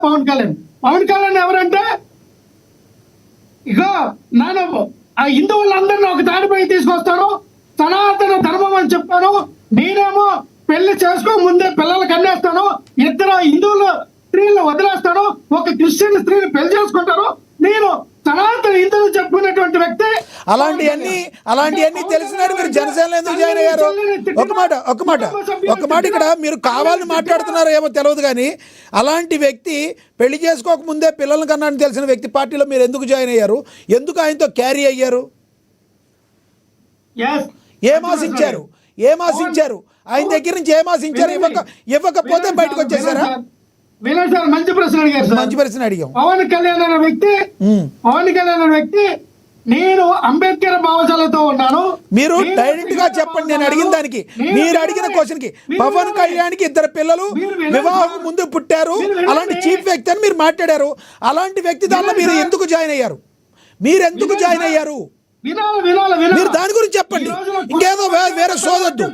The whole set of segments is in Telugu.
పవన్ కళ్యాణ్ ఎవరంటే ఇక నేను ఆ హిందువులందరినీ ఒక తాడిపై తీసుకొస్తాను, సనాతన ధర్మం అని చెప్పాను. నేనేమో పెళ్లి చేసుకో ముందే పిల్లలు కన్నేస్తాను, ఇద్దరు హిందువులు స్త్రీలను వదిలేస్తాను, ఒక క్రిస్టియన్ స్త్రీని పెళ్లి చేసుకుంటాను. నేను సనాతన హిందువులు చెప్పుకునేటువంటి వ్యక్తి. అలాంటివన్నీ తెలిసినారు మీరు జనసేనలో ఎందుకు జాయిన్ అయ్యారు? ఒక మాట ఇక్కడ మీరు కావాలని మాట్లాడుతున్నారో ఏమో తెలియదు, కానీ అలాంటి వ్యక్తి పెళ్లి చేసుకోక ముందే పిల్లలను కన్నాడని తెలిసిన వ్యక్తి పార్టీలో మీరు ఎందుకు జాయిన్ అయ్యారు? ఎందుకు ఆయనతో క్యారీ అయ్యారు? ఏమాశించారు ఆయన దగ్గర నుంచి? ఏమాశించారు? ఇవ్వకపోతే బయటకు వచ్చేసారా? మంచి ప్రశ్న అడిగాం. పవన్ కళ్యాణ్ అనే వ్యక్తి నేను అంబేద్కర్ భావజాలతో ఉన్నాను. మీరు డైరెక్ట్ గా చెప్పండి. నేను అడిగిన దానికి, మీరు అడిగిన క్వశ్చన్ కి, పవన్ కళ్యాణ్ కి 2 పిల్లలు వివాహం ముందు పుట్టారు, అలాంటి చీఫ్ వ్యక్తి అని మీరు మాట్లాడారు. అలాంటి వ్యక్తి దానిలో మీరు ఎందుకు జాయిన్ అయ్యారు? మీరు దాని గురించి చెప్పండి, ఇంకేదో వేరే సోదొద్దు.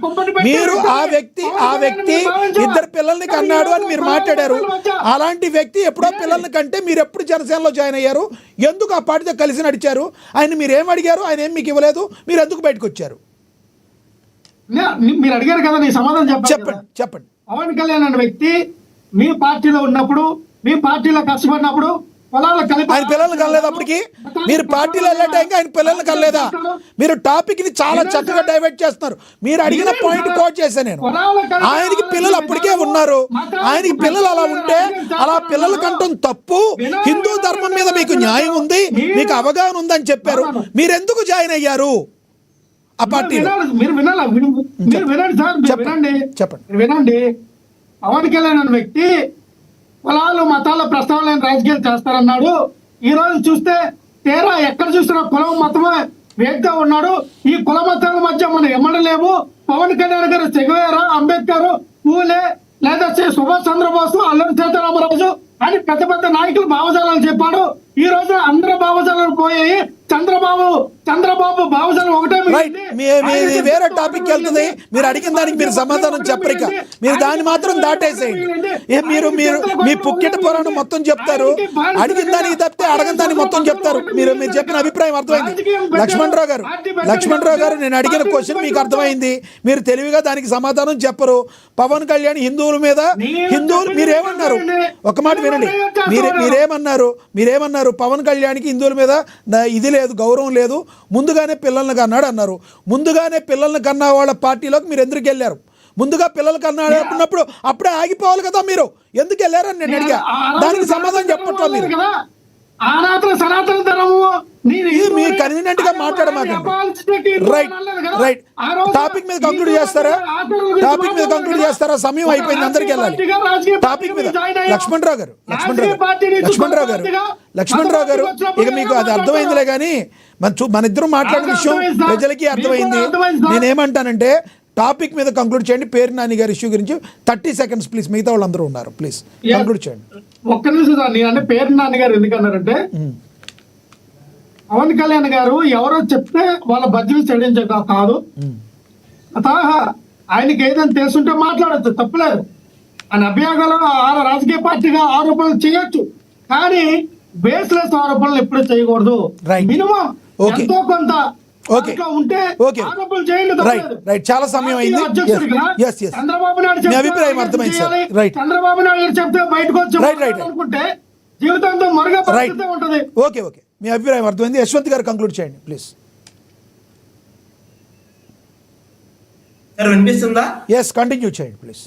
మీరు ఆ వ్యక్తి 2 పిల్లల్ని కన్నాడు అని మీరు మాట్లాడారు. అలాంటి వ్యక్తి ఎప్పుడో పిల్లల్ని కంటే మీరు ఎప్పుడు జనసేనలో జాయిన్ అయ్యారు? ఎందుకు ఆ పార్టీతో కలిసి నడిచారు? ఆయన మీరు ఏం అడిగారు? ఆయన ఏం మీకు ఇవ్వలేదు, మీరు ఎందుకు బయటకు వచ్చారు? మీరు అడిగారు కదా, నీ సమాధానం చెప్పండి. పవన్ కళ్యాణ్ అనే వ్యక్తి మీ పార్టీలో ఉన్నప్పుడు, మీ పార్టీలో కష్టపడినప్పుడు ఆయన పిల్లల్ని కనలేదు. అప్పటికి మీరు పార్టీలో వెళ్ళే టైంకి ఆయన పిల్లల్ని కనలేదా? మీరు టాపిక్ ని చాలా చక్కగా డైవర్ట్ చేస్తున్నారు. మీరు అడిగిన పాయింట్ కోట్ చేశాను నేను. ఆయనకి పిల్లలు అప్పటికే ఉన్నారు. ఆయనకి పిల్లలు అలా ఉంటే అలా పిల్లల కంటం తప్పు. హిందూ ధర్మం మీద మీకు న్యాయం ఉంది, మీకు అవగాహన ఉందని చెప్పారు. మీరు ఎందుకు జాయిన్ అయ్యారు ఆ పార్టీలో? వినండి. పవన్ కళ్యాణ్ అనే వ్యక్తి కులాలు మతాల ప్రస్తావన రాజకీయాలు చేస్తారన్నాడు. ఈ రోజు చూస్తే తీరా ఎక్కడ చూసినా కులం మతమే వేగ్గా ఉన్నాడు. ఈ కుల మతాల మధ్య మనం ఎమ్మడలేము. పవన్ కళ్యాణ్ గారు చెగువేరా, అంబేద్కర్, పూలే, లేదా సుభాష్ చంద్రబోసు, అల్లూరి సీతారామరాజు అని పెద్ద నాయకులు భావజాలను చెప్పాడు. ఈ రోజు అందరి భావజాలను పోయాయి. చంద్రబాబు భావజాలం ఒకటే. వేరే టాపిక్ వెళ్తుంది. మీరు అడిగిన దానికి మీరు సమాధానం చెప్పరిక, మీరు దాన్ని మాత్రం దాటేసేయండి. మీరు మీ పుక్కిట పురాణం మొత్తం చెప్తారు, అడిగిన దానికి తప్పితే అడగని దాన్ని మొత్తం చెప్తారు. మీరు చెప్పిన అభిప్రాయం అర్థమైంది. లక్ష్మణరావు గారు నేను అడిగిన క్వశ్చన్ మీకు అర్థమైంది. మీరు తెలివిగా దానికి సమాధానం చెప్పరు. పవన్ కళ్యాణ్ హిందువులు మీరేమన్నారు? ఒక మాట వినండి. మీరేమన్నారు? పవన్ కళ్యాణ్కి హిందువుల మీద ఇది లేదు, గౌరవం లేదు, ముందుగానే పిల్లల్ని కన్నాడు అన్నారు. ముందుగానే పిల్లల్ని కన్నా వాళ్ళ పార్టీలోకి మీరు ఎందుకు వెళ్ళారు? ముందుగా పిల్లలు కన్నాడు అన్నప్పుడు అప్పుడే ఆగిపోవాలి కదా, మీరు ఎందుకు వెళ్ళారని నేను అడిగా. దానికి సమాధానం చెప్పట్లేదు మీరు. సనాతన ధర్మము మీ కన్వీనియంట్ గా మాట్లాడమాకండి. రైట్. టాపిక్ మీద కంక్లూడ్ చేస్తారా? సమయం అయిపోయింది, అందరికి వెళ్ళాలి. టాపిక్ మీద లక్ష్మణరావు గారు ఇక మీకు అది అర్థమైందిలే, కానీ మన ఇద్దరు మాట్లాడిన విషయం ప్రజలకి అర్థమైంది. నేనేమంటానంటే టాపిక్ మీద కంక్లూడ్ చేయండి. పేరు నాని గారి ఇష్యూ గురించి 30 సెకండ్స్ ప్లీజ్. మిగతా వాళ్ళందరూ ఉన్నారు, ప్లీజ్ కంక్లూడ్ చేయండి. ఒక్క నిమిషం. అంటే పేరు నాని గారు ఎందుకన్నారంటే, పవన్ కళ్యాణ్ గారు ఎవరో చెప్తే వాళ్ళ బడ్జెట్ చెల్లించక కాదు. ఆయనకి ఏదైనా తెలుసుంటే మాట్లాడచ్చు, తప్పులేదు. ఆయన అభియోగాలు రాజకీయ పార్టీగా ఆరోపణలు చేయొచ్చు, కానీ బేస్లెస్ ఆరోపణలు ఎప్పుడు చేయకూడదు. మినిమం ఎంతో కొంత చాలా సమయం అయింది. చంద్రబాబు నాయుడు అభిప్రాయం అర్థమైంది సార్. చంద్రబాబు నాయుడు చెప్తే బయటకు వచ్చి అనుకుంటే జీవితంతో మరుగా ఉంటుంది. ఓకే, మీ అభిప్రాయం అర్థమైంది. యశ్వంత్ గారు కంక్లూడ్ చేయండి ప్లీజ్. సార్ వినిపిస్తుందా? ఎస్, కంటిన్యూ చేయండి ప్లీజ్.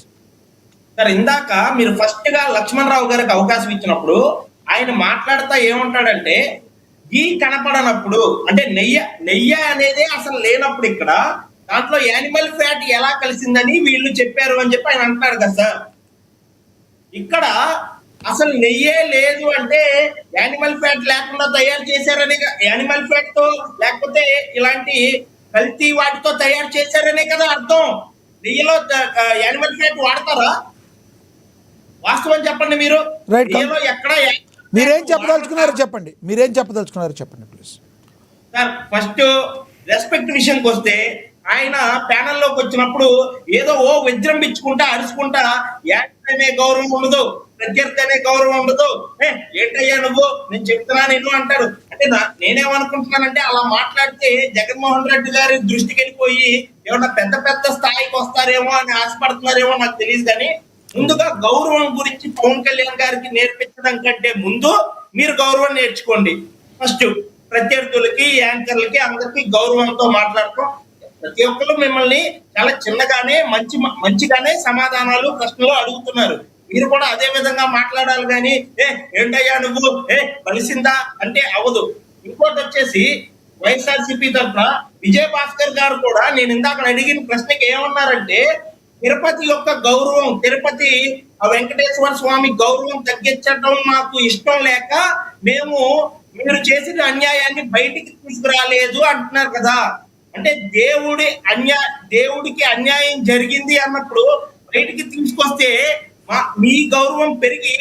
సార్ ఇందాక మీరు ఫస్ట్ గా లక్ష్మణరావు గారికి అవకాశం ఇచ్చినప్పుడు ఆయన మాట్లాడుతా ఏమంటాడంటే, ఈ కనపడనప్పుడు అంటే నెయ్యి అనేది అసలు లేనప్పుడు ఇక్కడ దాంట్లో యానిమల్ ఫ్యాట్ ఎలా కలిసిందని వీళ్ళు చెప్పారు అని చెప్పి ఆయన అంటున్నాడు కదా సార్. ఇక్కడ అసలు నెయ్యే లేదు అంటే యానిమల్ ఫ్యాట్ లేకుండా తయారు చేశారని, యానిమల్ ఫ్యాట్ తో లేకపోతే ఇలాంటి కల్తీ వాటితో తయారు చేశారనే కదా అర్థం. నెయ్యిలో యానిమల్ ఫ్యాట్ వాడతారా? వాస్తవం చెప్పండి మీరు. ఎక్కడ మీరేం చెప్పదలుచుకున్నారో చెప్పండి ప్లీజ్. సార్ ఫస్ట్ రెస్పెక్ట్ విషయంకి వస్తే, ఆయన ప్యానెల్లోకి వచ్చినప్పుడు ఏదో విజృంభించుకుంటా అరుచుకుంటా అనే గౌరవం ఉండదు, ప్రత్యర్థి అనే గౌరవం ఉండదు. ఏంటయ్యా నువ్వు, నేను చెప్తున్నా నేను అంటారు. అంటే నేనేమనుకుంటున్నానంటే అలా మాట్లాడితే జగన్మోహన్ రెడ్డి గారి దృష్టికి వెళ్ళిపోయి ఏమన్నా పెద్ద పెద్ద స్థాయికి వస్తారేమో అని ఆశపడుతున్నారేమో నాకు తెలియదు. కానీ ముందుగా గౌరవం గురించి పవన్ కళ్యాణ్ గారికి నేర్పించడం కంటే ముందు మీరు గౌరవం నేర్చుకోండి. ఫస్ట్ ప్రత్యర్థులకి, యాంకర్లకి, అందరికి గౌరవంతో మాట్లాడటం. ప్రతి ఒక్కరు మిమ్మల్ని చాలా చిన్నగానే మంచిగానే సమాధానాలు, ప్రశ్నలు అడుగుతున్నారు. మీరు కూడా అదే విధంగా మాట్లాడాలి. కానీ ఏంటయ్యా నువ్వు బలిసిందా అంటే అవ్వదు. ఇంకోటి వచ్చేసి వైఎస్ఆర్సీపీ తరఫున విజయభాస్కర్ గారు కూడా నేను ఇందాక అడిగిన ప్రశ్నకి ఏమన్నారంటే, తిరుపతి యొక్క గౌరవం, తిరుపతి వెంకటేశ్వర స్వామి గౌరవం తగ్గించడం నాకు ఇష్టం లేక మేము మీరు చేసిన అన్యాయాన్ని బయటికి తీసుకురాలేదు అంటున్నారు కదా. అంటే దేవుడికి అన్యాయం జరిగింది అన్నప్పుడు బయటికి తీసుకొస్తే మీ గౌరవం పెరిగి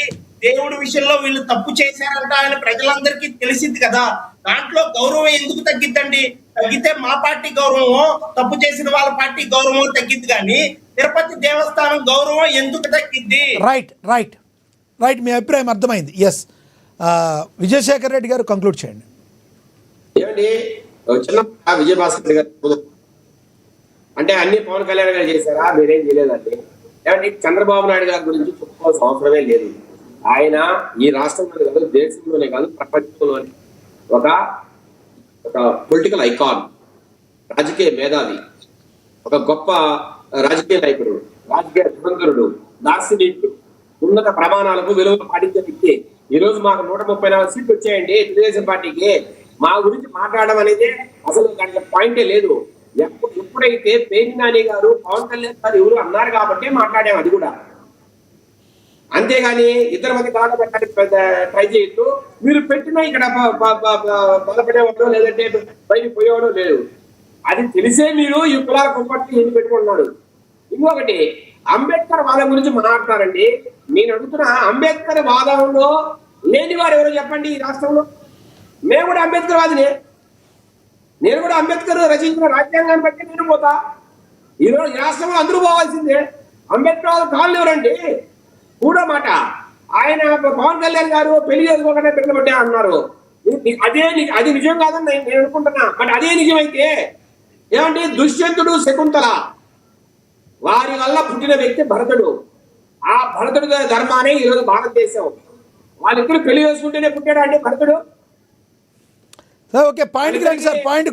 దేవుడి విషయంలో వీళ్ళు తప్పు చేశారంట అని ప్రజలందరికీ తెలిసింది కదా. దాంట్లో గౌరవం ఎందుకు తగ్గిద్దండి? తగ్గితే మా పార్టీ గౌరవం, తప్పు చేసిన వాళ్ళ పార్టీ గౌరవం తగ్గిద్ది. కానీ తిరుపతి దేవస్థానం గౌరవం ఎందుకు తగ్గిద్ది? రైట్ రైట్ రైట్ మీ అభిప్రాయం అర్థమైంది. ఎస్, విజయశేఖర్ రెడ్డి గారు కంక్లూడ్ చేయండి. ఏమండి, చిన్న విజయభాస్కర్ గారు అంటే అన్ని పవన్ కళ్యాణ్ గారు చేశారా? మీరేం చేయలేదండి. ఏమండి, చంద్రబాబు నాయుడు గారి గురించి చెప్పుకోవాల్సిన అవసరమే లేదు. ఆయన ఈ రాష్ట్రంలోనే కాదు, దేశంలోనే కాదు, ప్రపంచంలోనే ఒక పొలిటికల్ ఐకాన్, రాజకీయ మేధావి, ఒక గొప్ప రాజకీయ నాయకుడు, రాజకీయ నిబంధనుడు, దార్శనికుడు, ఉన్నత ప్రమాణాలకు విలువలు పాటించే వ్యక్తి. ఈ రోజు మాకు 134 సీట్లు వచ్చాయండి తెలుగుదేశం పార్టీకి. మా గురించి మాట్లాడడం అనేది అసలు దానికి పాయింటే లేదు. ఎప్పుడైతే పేర్ని నాని గారు, పవన్ కళ్యాణ్ గారు ఎవరు అన్నారు కాబట్టి మాట్లాడాం. అది కూడా అంతేగాని ఇద్దరు మంది కాళ్ళ పెట్టడానికి ట్రై చేయొద్దు. మీరు పెట్టినా ఇక్కడ బలపడేవాడు లేదంటే బయటకు పోయేవాడు లేదు. అది తెలిసే మీరు ఈ కులాల కొప్పట్లు ఎందుకు పెట్టుకుంటున్నాడు. ఇంకొకటి, అంబేద్కర్ వాదం గురించి మాట్లాడతారండి. నేను అడుగుతున్నా, అంబేద్కర్ వాదంలో లేని వారు ఎవరో చెప్పండి ఈ రాష్ట్రంలో. మేము కూడా అంబేద్కర్ వాదినే. నేను కూడా అంబేద్కర్ రచించిన రాజ్యాంగాన్ని బట్టి నేను పోతా. ఈరోజు ఈ రాష్ట్రంలో అందరూ పోవాల్సిందే. అంబేద్కర్ వాళ్ళు కాళ్ళు ఎవరండి? కూడా మాట ఆయన పవన్ కళ్యాణ్ గారు పెళ్లి చేసుకోకుండా పెట్టబట్టే అన్నారు. అది నిజం కాదని నేను అనుకుంటున్నా. బట్ అదే నిజమైతే ఏమంటే దుష్యంతుడు, శకుంతల వారి వల్ల పుట్టిన వ్యక్తి భరతుడు. ఆ భరతుడు ధర్మానే ఈరోజు భారతదేశం. వాళ్ళిద్దరు పెళ్లి చేసుకుంటేనే పుట్టాడు అంటే భరతుడు. ఓకే, పాయింట్ రండి సార్, పాయింట్